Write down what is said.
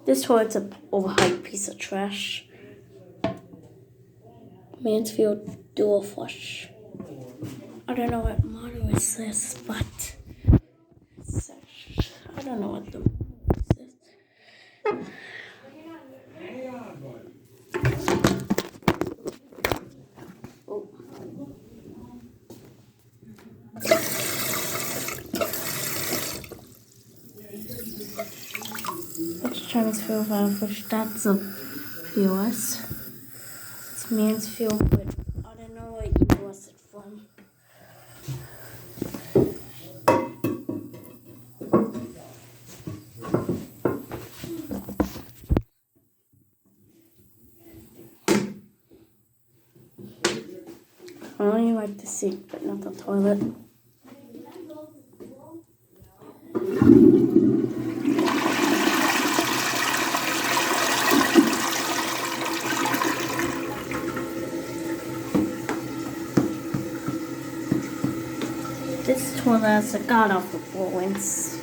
This toilet's an overhyped piece of trash. Mansfield dual flush. I don't know what motto is this, but I don't know what the motto is. Oh. Let's try this for that's a POS. It's Mansfield, but I don't know what US it's from. I only like the sink, but not the toilet. This toilet has a god awful influence.